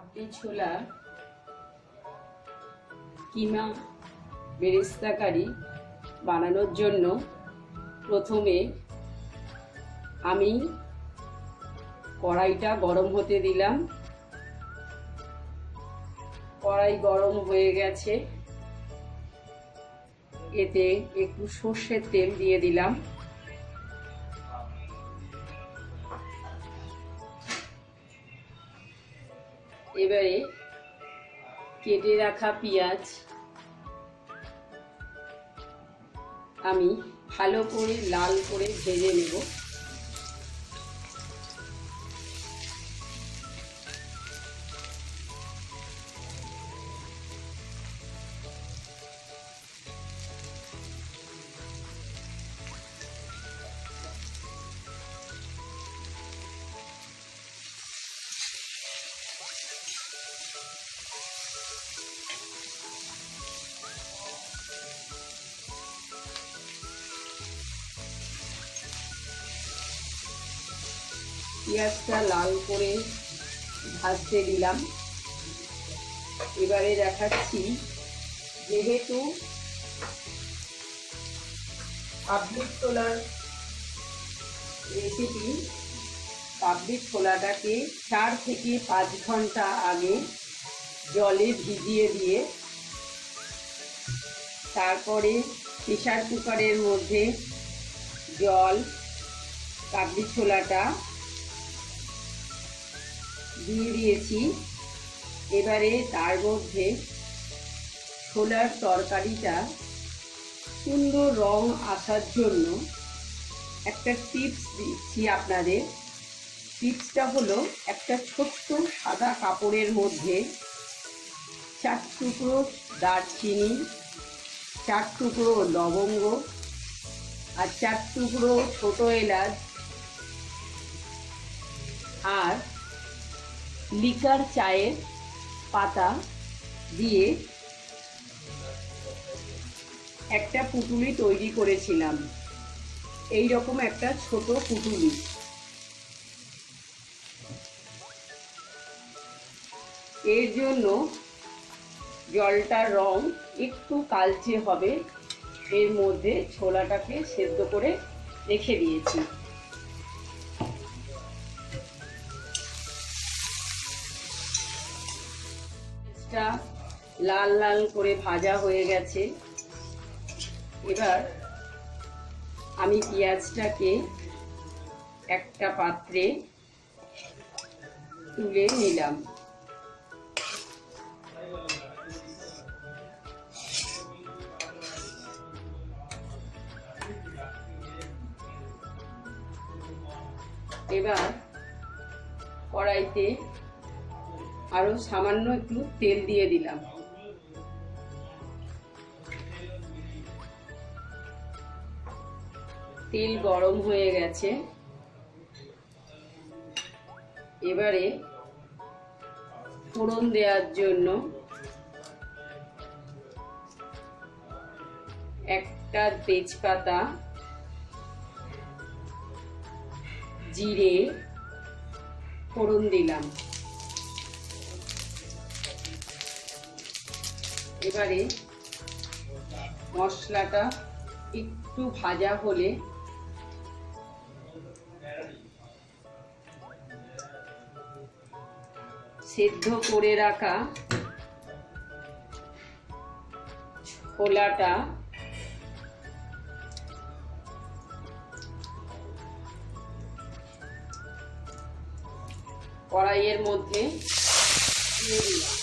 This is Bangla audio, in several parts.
কাবলি ছোলা কিমা বেরেস্তা কারি বানানোর জন্য প্রথমে আমি কড়াইটা গরম হতে দিলাম। কড়াই গরম হয়ে গেছে, এতে একটু সর্ষের তেল দিয়ে দিলাম। এবারে কেটে রাখা পেঁয়াজ আমি ভালো করে লাল করে ভেজে নেব। পেঁয়াজটা লাল করে ভাজতে দিলাম। এবারে দেখাচ্ছি, যেহেতু কাবলি ছোলার রেসিপি, কাবলি ছোলাটাকে 4 থেকে 5 ঘন্টা আগে জলে ভিজিয়ে দিয়ে তারপরে প্রেসার কুকারের মধ্যে জল, কাবলি ছোলাটা দিয়ে দিয়েছি। এবারে তার মধ্যে ছোলার তরকারিটা সুন্দর রং আসার জন্য একটা টিপস দিচ্ছি আপনাদের। টিপসটা হলো, একটা ছোট্ট সাদা কাপড়ের মধ্যে 4 টুকরো দারচিনি, 4 টুকরো লবঙ্গ আর 4 টুকরো ছোট এলাচ আর লিকার চায়ের পাতা দিয়ে একটা পুঁটুলি তৈরি করেছিলাম। এই রকম একটা ছোট পুঁটুলি। এর জন্য জলটার রং একটু কালচে হবে। এর মধ্যে ছোলাটাকে সেদ্ধ করে রেখে দিয়েছি। লাল লাল করে ভাজা হয়ে গেছে। এবার আমি পেঁয়াজটাকে একটা পাত্রে তুলে নিলাম। এবার কড়াইতে আরো সামান্য একটু তেল দিয়ে দিলাম। তেল গরম হয়ে গেছে। এবারে ফোড়ন দেওয়ার জন্য একটা তেজপাতা, জিরে ফোড়ন দিলাম। এবারে মশলাটা একটু ভাজা হলে সেদ্ধ করে রাখা ছোলাটা কড়াইয়ের মধ্যে দিয়ে দিলাম।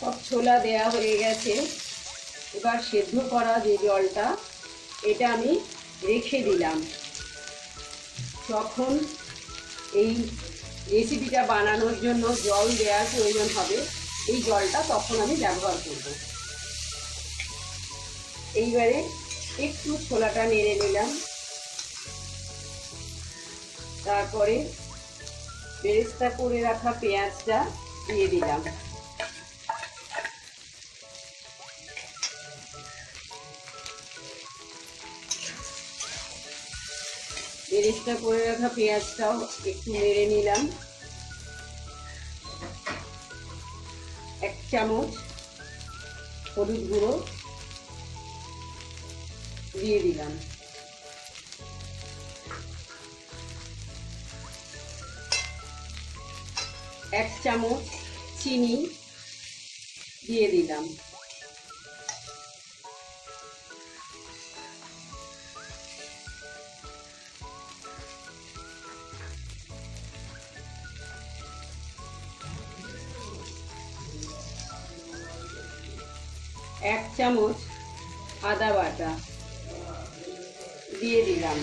সব ছোলা দেয়া হয়ে গেছে। এবার সেদ্ধ করা যে জলটা, এটা আমি রেখে দিলাম। যখন এই রেসিপিটা বানানোর জন্য জল দেওয়ার প্রয়োজন হবে, এই জলটা তখন আমি ব্যবহার করব। এইবারে একটু ছোলাটা নেড়ে নিলাম, তারপরে বেরেস্তা করে রাখা পেঁয়াজটা দিয়ে দিলাম। বেরেস্তা করে রাখা পেঁয়াজটাও একটু নেড়ে নিলাম। 1 চামচ হলুদ গুঁড়ো দিয়ে দিলাম। এক চামচ চিনি দিয়ে দিলাম। এক চামচ আদা বাটা দিয়ে দিলাম।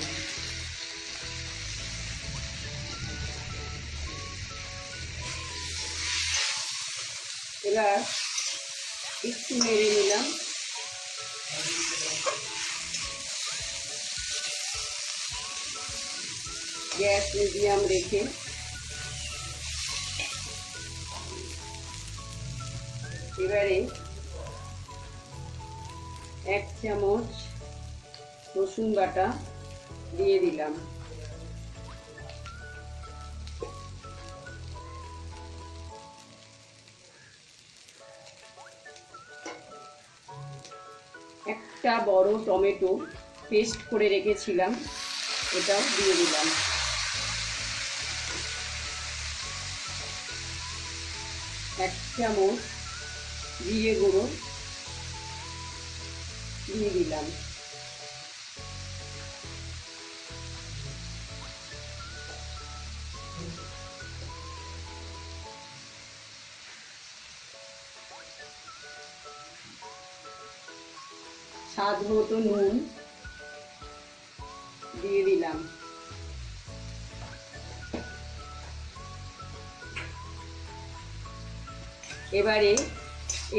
এবার একটু নেড়ে নিলাম। গ্যাস মিডিয়াম রেখে এবারে 1 চামচ রসুন বাটা দিয়ে দিলাম। একটা বড় টমেটো পেস্ট করে রেখেছিলাম, এটাও দিয়ে দিলাম। এক চামচ জিরে গুঁড়ো দিয়ে দিলাম। স্বাদ মতো নুন দিয়ে দিলাম। এবারে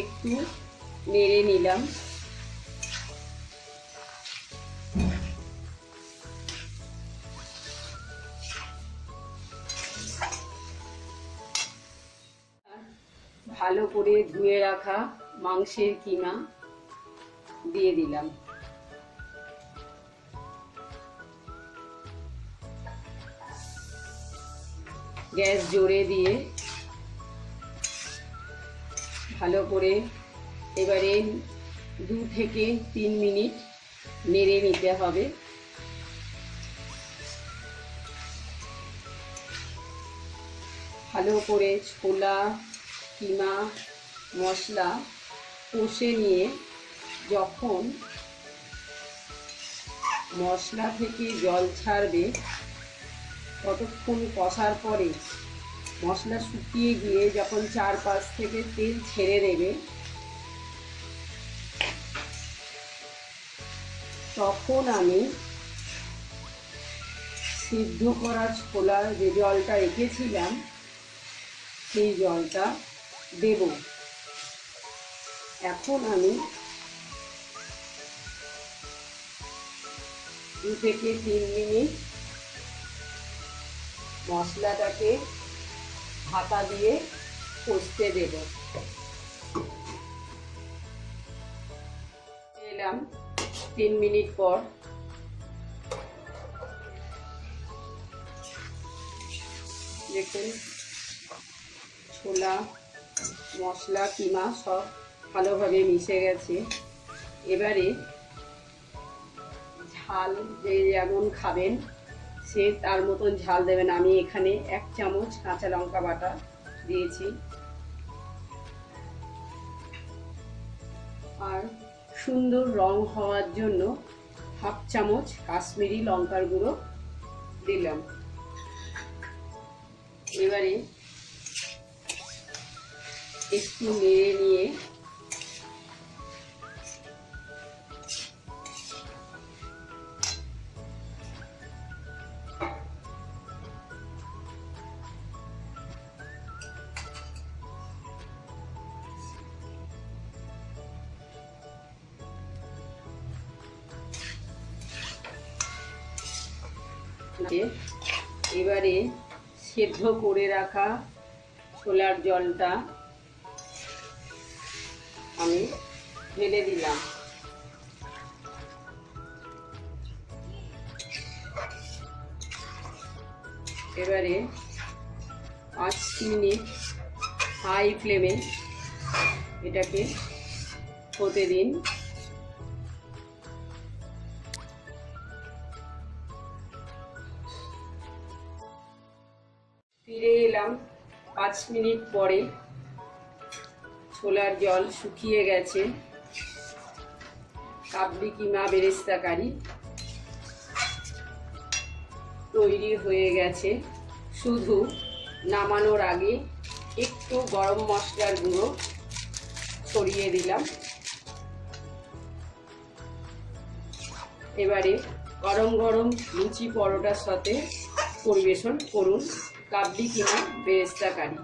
একটু নেড়ে নিলাম। ভালো করে ধুয়ে রাখা মাংসের কিমা দিয়ে দিলাম। গ্যাস জোরে দিয়ে ভালো করে এবারে 2 থেকে 3 মিনিট নেড়ে নিতে হবে। ভালো করে ছোলা কিমা মশলা কষে নিয়ে যখন মশলা থেকে জল ছাড়বে, ততক্ষণ কষার পরে মশলা শুকিয়ে গিয়ে যখন 4-5 থেকে তেল ছেড়ে দেবে, তখন আমি সিদ্ধ করা ছোলার যে জলটা রেখেছিলাম সেই জলটা দেব। এখন আমি 2 থেকে 3 মিনিট মশলাটাকে ঢাকা দিয়ে কষতে দেব। এলাম 3 মিনিট পর। দেখুন ছোলা মশলা কিমা সব ভালোভাবে মিশে গেছে। এবারে ঝাল যে যেমন খাবেন সে তার মতন ঝাল দেবেন। আমি এখানে 1 চামচ কাঁচা লঙ্কা বাটা দিয়েছি, আর সুন্দর রং হওয়ার জন্য 1/2 চামচ কাশ্মীরি লঙ্কার গুঁড়ো দিলাম। এবারে একটু নেড়ে নিয়ে এবারে সেদ্ধ করে রাখা ছোলার জলটা আমি ঢেলে দিলাম। এবারে 5 মিনিট হাই ফ্লেমে এটাকে হতে দিন। ফিরে এলাম 5 মিনিট পরে। ছোলার জল শুকিয়ে গেছে। কাবলি কিমা বেরেস্তা কারি তৈরি হয়ে গেছে। শুধু নামানোর আগে একটু গরম মশলার গুঁড়ো ছড়িয়ে দিলাম। এবারে গরম গরম লুচি পরোটার সাথে পরিবেশন করুন কাবলি কিমা বেরেস্তা কারি।